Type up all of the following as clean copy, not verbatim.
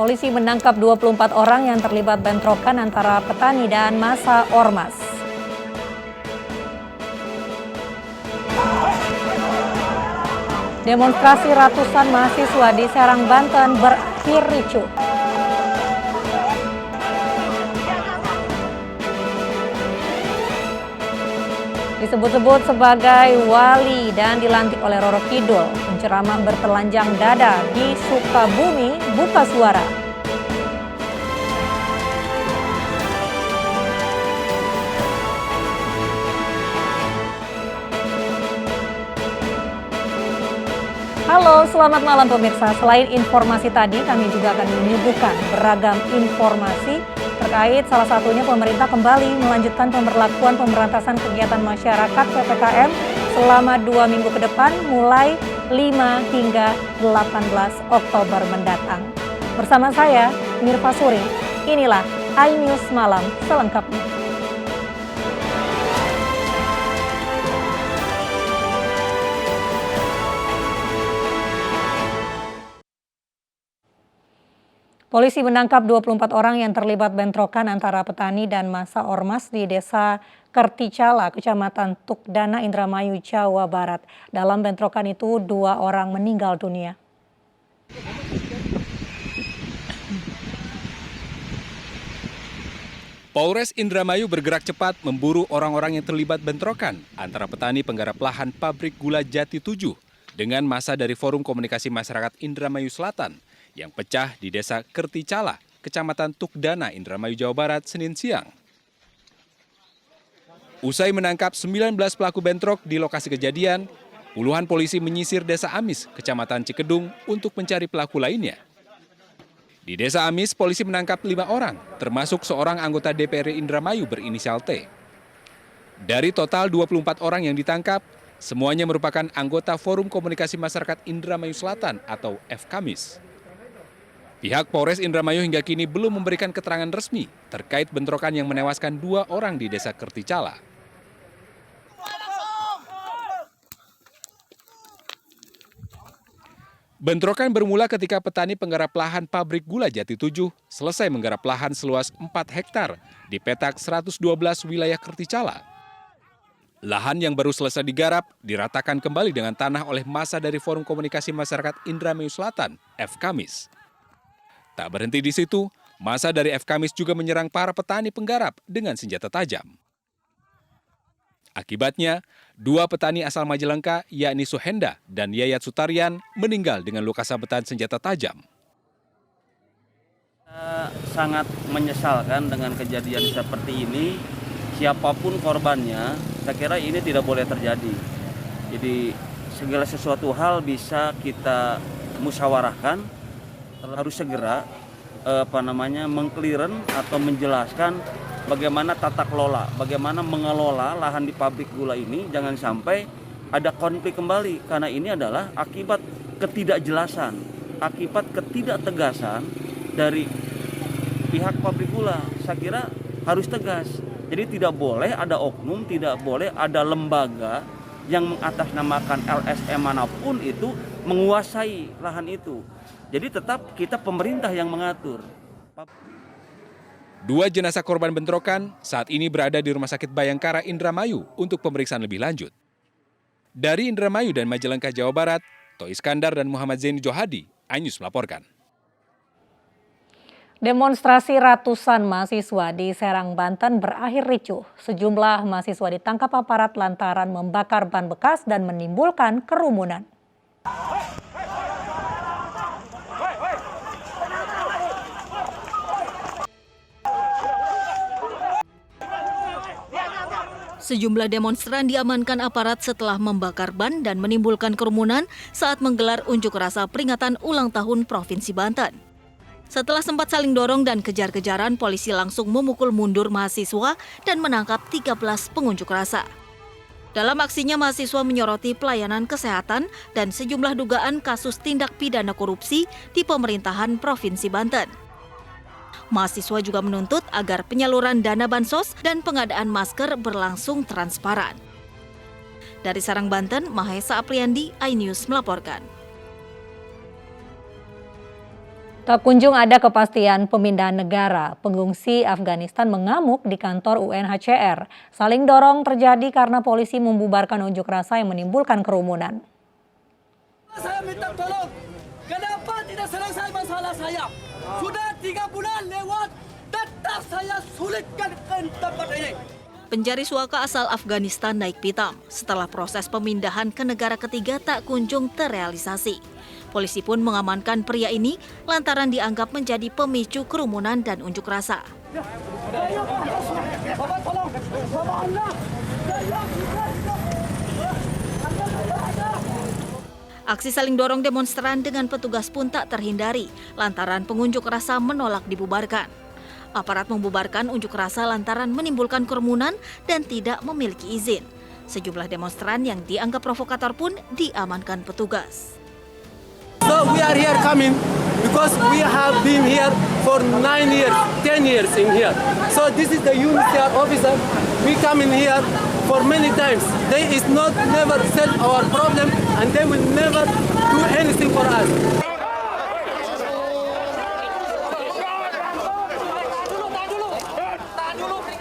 Polisi menangkap 24 orang yang terlibat bentrokan antara petani dan massa ormas. Demonstrasi ratusan mahasiswa di Serang, Banten berakhir ricuh. Disebut-sebut sebagai wali dan dilantik oleh Roro Kidul, penceramah bertelanjang dada di Sukabumi buka suara. Halo, selamat malam pemirsa. Selain informasi tadi, kami juga akan menyuguhkan beragam informasi terkait salah satunya pemerintah kembali melanjutkan pemberlakuan pemberantasan kegiatan masyarakat PPKM selama 2 minggu ke depan mulai 5 hingga 18 Oktober mendatang. Bersama saya, Mirva Suri, inilah iNews Malam selengkapnya. Polisi menangkap 24 orang yang terlibat bentrokan antara petani dan massa ormas di Desa Kerticala, Kecamatan Tukdana, Indramayu, Jawa Barat. Dalam bentrokan itu 2 orang meninggal dunia. Polres Indramayu bergerak cepat memburu orang-orang yang terlibat bentrokan antara petani penggarap lahan pabrik gula Jati 7 dengan massa dari Forum Komunikasi Masyarakat Indramayu Selatan yang pecah di Desa Kerticala, Kecamatan Tukdana, Indramayu, Jawa Barat, Senin siang. Usai menangkap 19 pelaku bentrok di lokasi kejadian, puluhan polisi menyisir Desa Amis, Kecamatan Cikedung untuk mencari pelaku lainnya. Di Desa Amis, polisi menangkap 5 orang, termasuk seorang anggota DPRD Indramayu berinisial T. Dari total 24 orang yang ditangkap, semuanya merupakan anggota Forum Komunikasi Masyarakat Indramayu Selatan atau FKMIS. Pihak Polres Indramayu hingga kini belum memberikan keterangan resmi terkait bentrokan yang menewaskan 2 orang di Desa Kerticala. Bentrokan bermula ketika petani penggarap lahan pabrik gula Jati 7 selesai menggarap lahan seluas 4 hektar di petak 112 wilayah Kerticala. Lahan yang baru selesai digarap diratakan kembali dengan tanah oleh massa dari Forum Komunikasi Masyarakat Indramayu Selatan, FKMIS. Tak berhenti di situ, massa dari FKMIS juga menyerang para petani penggarap dengan senjata tajam. Akibatnya, 2 petani asal Majalengka, yakni Suhenda dan Yayat Sutarian, meninggal dengan luka sabetan senjata tajam. Sangat menyesalkan dengan kejadian seperti ini. Siapapun korbannya, saya kira ini tidak boleh terjadi. Jadi segala sesuatu hal bisa kita musyawarahkan, harus segera mengclearen atau menjelaskan bagaimana tata kelola, bagaimana mengelola lahan di pabrik gula ini, jangan sampai ada konflik kembali, karena ini adalah akibat ketidakjelasan, akibat ketidaktegasan dari pihak pabrik gula. Saya kira harus tegas. Jadi tidak boleh ada oknum, tidak boleh ada lembaga yang mengatasnamakan LSM manapun itu menguasai lahan itu. Jadi tetap kita pemerintah yang mengatur. 2 jenazah korban bentrokan saat ini berada di Rumah Sakit Bayangkara Indramayu untuk pemeriksaan lebih lanjut. Dari Indramayu dan Majalengka, Jawa Barat, To Iskandar dan Muhammad Zaini Johadi, iNews melaporkan. Demonstrasi ratusan mahasiswa di Serang, Banten berakhir ricuh. Sejumlah mahasiswa ditangkap aparat lantaran membakar ban bekas dan menimbulkan kerumunan. Sejumlah demonstran diamankan aparat setelah membakar ban dan menimbulkan kerumunan saat menggelar unjuk rasa peringatan ulang tahun Provinsi Banten. Setelah sempat saling dorong dan kejar-kejaran, polisi langsung memukul mundur mahasiswa dan menangkap 13 pengunjuk rasa. Dalam aksinya, mahasiswa menyoroti pelayanan kesehatan dan sejumlah dugaan kasus tindak pidana korupsi di pemerintahan Provinsi Banten. Mahasiswa juga menuntut agar penyaluran dana bansos dan pengadaan masker berlangsung transparan. Dari Serang, Banten, Mahesa Apriandi, iNews melaporkan. Tak kunjung ada kepastian pemindahan negara, pengungsi Afghanistan mengamuk di kantor UNHCR. Saling dorong terjadi karena polisi membubarkan unjuk rasa yang menimbulkan kerumunan. Saya minta tolong, kenapa tidak selesai masalah saya? Sudah 3 bulan lewat, tetap saya sulitkan ke tempat ini. Pencari suaka asal Afghanistan naik pitam setelah proses pemindahan ke negara ketiga tak kunjung terrealisasi. Polisi pun mengamankan pria ini lantaran dianggap menjadi pemicu kerumunan dan unjuk rasa. Aksi saling dorong demonstran dengan petugas pun tak terhindari lantaran pengunjuk rasa menolak dibubarkan. Aparat membubarkan unjuk rasa lantaran menimbulkan kerumunan dan tidak memiliki izin. Sejumlah demonstran yang dianggap provokator pun diamankan petugas. So we are here coming because we have been here for 9 years, 10 years in here. So this is the UNHCR officer. We come in here for many times. They is not never solve our problem and they will never do anything for us.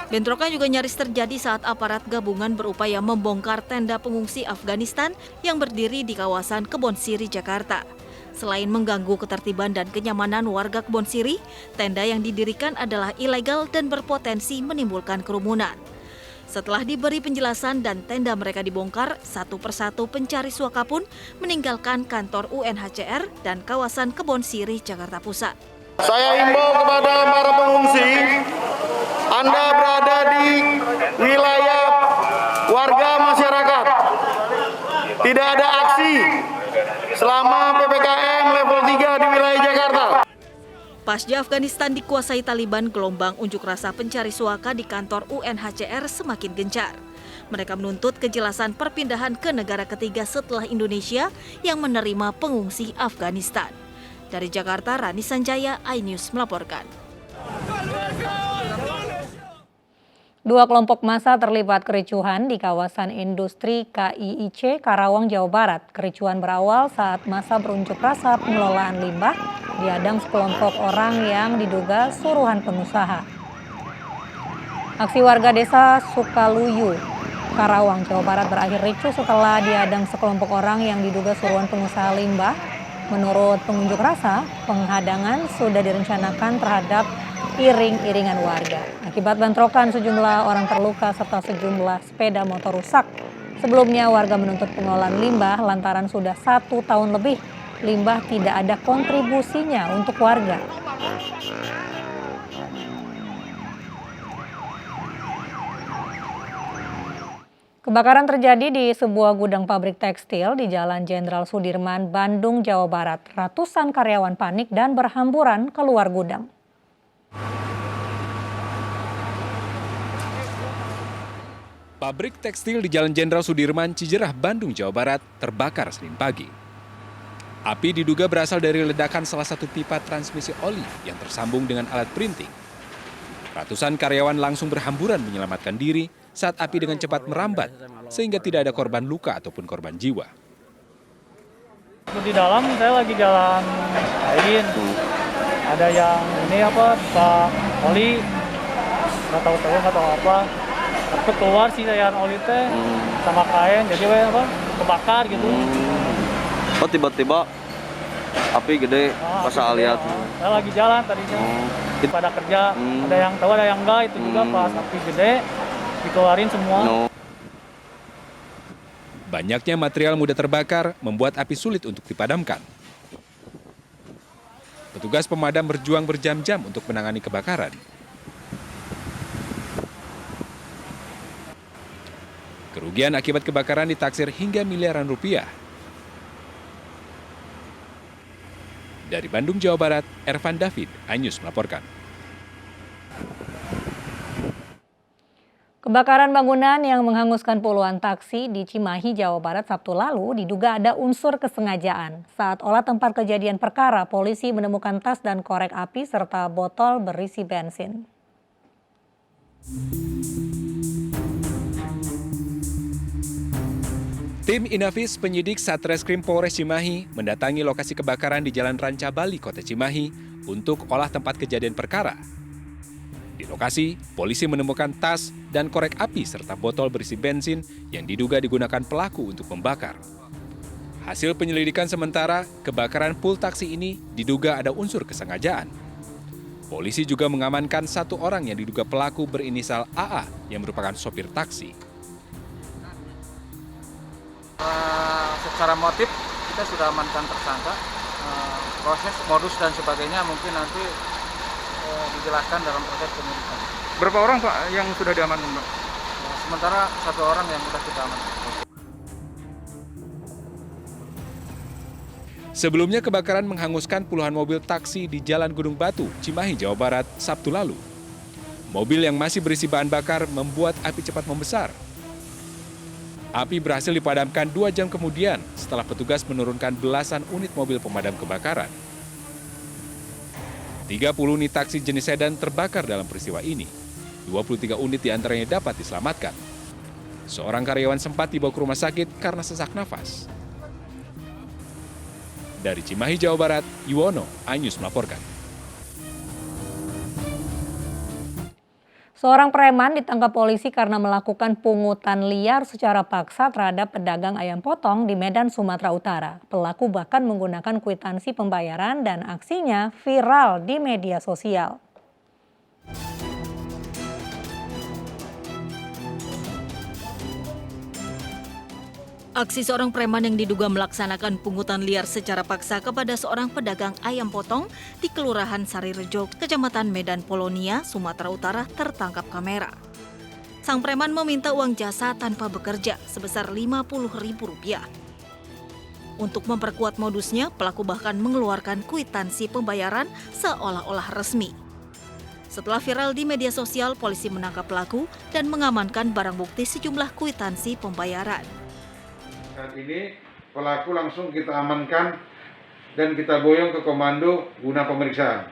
Bentrokan juga nyaris terjadi saat aparat gabungan berupaya membongkar tenda pengungsi Afghanistan yang berdiri di kawasan Kebon Siri, Jakarta. Selain mengganggu ketertiban dan kenyamanan warga Kebon Siri, tenda yang didirikan adalah ilegal dan berpotensi menimbulkan kerumunan. Setelah diberi penjelasan dan tenda mereka dibongkar, satu persatu pencari suaka pun meninggalkan kantor UNHCR dan kawasan Kebon Siri, Jakarta Pusat. Saya himbau kepada para pengungsi, Anda berada di wilayah warga masyarakat. Tidak ada aksi selama PPKM level 3 di wilayah Jakarta. Pasca Afghanistan dikuasai Taliban, gelombang unjuk rasa pencari suaka di kantor UNHCR semakin gencar. Mereka menuntut kejelasan perpindahan ke negara ketiga setelah Indonesia yang menerima pengungsi Afghanistan. Dari Jakarta, Rani Sanjaya, iNews melaporkan. Dua kelompok massa terlibat kericuhan di kawasan industri KIIC, Karawang, Jawa Barat. Kericuhan berawal saat massa berunjuk rasa pengelolaan limbah diadang sekelompok orang yang diduga suruhan pengusaha. Aksi warga desa Sukaluyu, Karawang, Jawa Barat berakhir ricuh setelah diadang sekelompok orang yang diduga suruhan pengusaha limbah. Menurut pengunjuk rasa, penghadangan sudah direncanakan terhadap iring-iringan warga. Akibat bentrokan, sejumlah orang terluka serta sejumlah sepeda motor rusak. Sebelumnya warga menuntut pengelolaan limbah lantaran sudah 1 tahun lebih limbah tidak ada kontribusinya untuk warga. Kebakaran terjadi di sebuah gudang pabrik tekstil di Jalan Jenderal Sudirman, Bandung, Jawa Barat. Ratusan karyawan panik dan berhamburan keluar gudang. Pabrik tekstil di Jalan Jenderal Sudirman, Cijerah, Bandung, Jawa Barat terbakar Senin pagi. Api diduga berasal dari ledakan salah satu pipa transmisi oli yang tersambung dengan alat printing. Ratusan karyawan langsung berhamburan menyelamatkan diri saat api dengan cepat merambat, sehingga tidak ada korban luka ataupun korban jiwa. Di dalam saya lagi jalan kain, ada yang bisa oli, nggak tahu apa. Tapi keluar sih saya oli teh sama kain, jadi kebakar gitu. Oh, tiba-tiba api gede pas saya lihat. Saya lagi jalan tadinya, pada kerja, ada yang tahu ada yang enggak, itu juga pas api gede dikeluarin semua. Banyaknya material mudah terbakar membuat api sulit untuk dipadamkan. Petugas pemadam berjuang berjam-jam untuk menangani kebakaran. Kerugian akibat kebakaran ditaksir hingga miliaran rupiah. Dari Bandung, Jawa Barat, Ervan David, iNews melaporkan. Kebakaran bangunan yang menghanguskan puluhan taksi di Cimahi, Jawa Barat Sabtu lalu diduga ada unsur kesengajaan. Saat olah tempat kejadian perkara, polisi menemukan tas dan korek api serta botol berisi bensin. Tim Inavis penyidik Satreskrim Polres Cimahi mendatangi lokasi kebakaran di Jalan Ranca Bali, Kota Cimahi untuk olah tempat kejadian perkara. Di lokasi, polisi menemukan tas dan korek api serta botol berisi bensin yang diduga digunakan pelaku untuk membakar. Hasil penyelidikan sementara, kebakaran pool taksi ini diduga ada unsur kesengajaan. Polisi juga mengamankan satu orang yang diduga pelaku berinisial AA yang merupakan sopir taksi. Secara motif kita sudah amankan tersangka, proses modus dan sebagainya mungkin nanti dijelaskan dalam proses penyidikan. Berapa orang Pak yang sudah diamankan Pak? Sementara satu orang yang sudah kita amankan. Sebelumnya kebakaran menghanguskan puluhan mobil taksi di Jalan Gunung Batu, Cimahi, Jawa Barat, Sabtu lalu. Mobil yang masih berisi bahan bakar membuat api cepat membesar. Api berhasil dipadamkan 2 jam kemudian setelah petugas menurunkan belasan unit mobil pemadam kebakaran. 30 unit taksi jenis sedan terbakar dalam peristiwa ini. 23 unit diantaranya dapat diselamatkan. Seorang karyawan sempat dibawa ke rumah sakit karena sesak nafas. Dari Cimahi, Jawa Barat, Yuwono, iNews melaporkan. Seorang preman ditangkap polisi karena melakukan pungutan liar secara paksa terhadap pedagang ayam potong di Medan, Sumatera Utara. Pelaku bahkan menggunakan kwitansi pembayaran dan aksinya viral di media sosial. Aksi seorang preman yang diduga melaksanakan pungutan liar secara paksa kepada seorang pedagang ayam potong di Kelurahan Sarirejo, Kecamatan Medan Polonia, Sumatera Utara tertangkap kamera. Sang preman meminta uang jasa tanpa bekerja sebesar Rp50.000. Untuk memperkuat modusnya, pelaku bahkan mengeluarkan kwitansi pembayaran seolah-olah resmi. Setelah viral di media sosial, polisi menangkap pelaku dan mengamankan barang bukti sejumlah kwitansi pembayaran. Saat ini pelaku langsung kita amankan dan kita boyong ke komando guna pemeriksaan.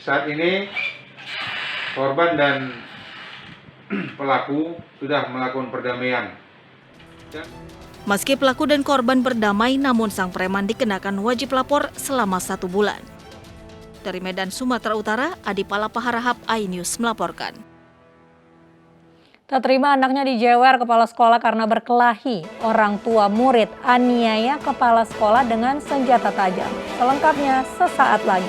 Saat ini korban dan pelaku sudah melakukan perdamaian. Meski pelaku dan korban berdamai, namun sang preman dikenakan wajib lapor selama 1 bulan. Dari Medan, Sumatera Utara, Adi Palapa Harahap, iNews melaporkan. Tak terima anaknya dijewer kepala sekolah karena berkelahi. Orang tua murid aniaya kepala sekolah dengan senjata tajam. Selengkapnya sesaat lagi.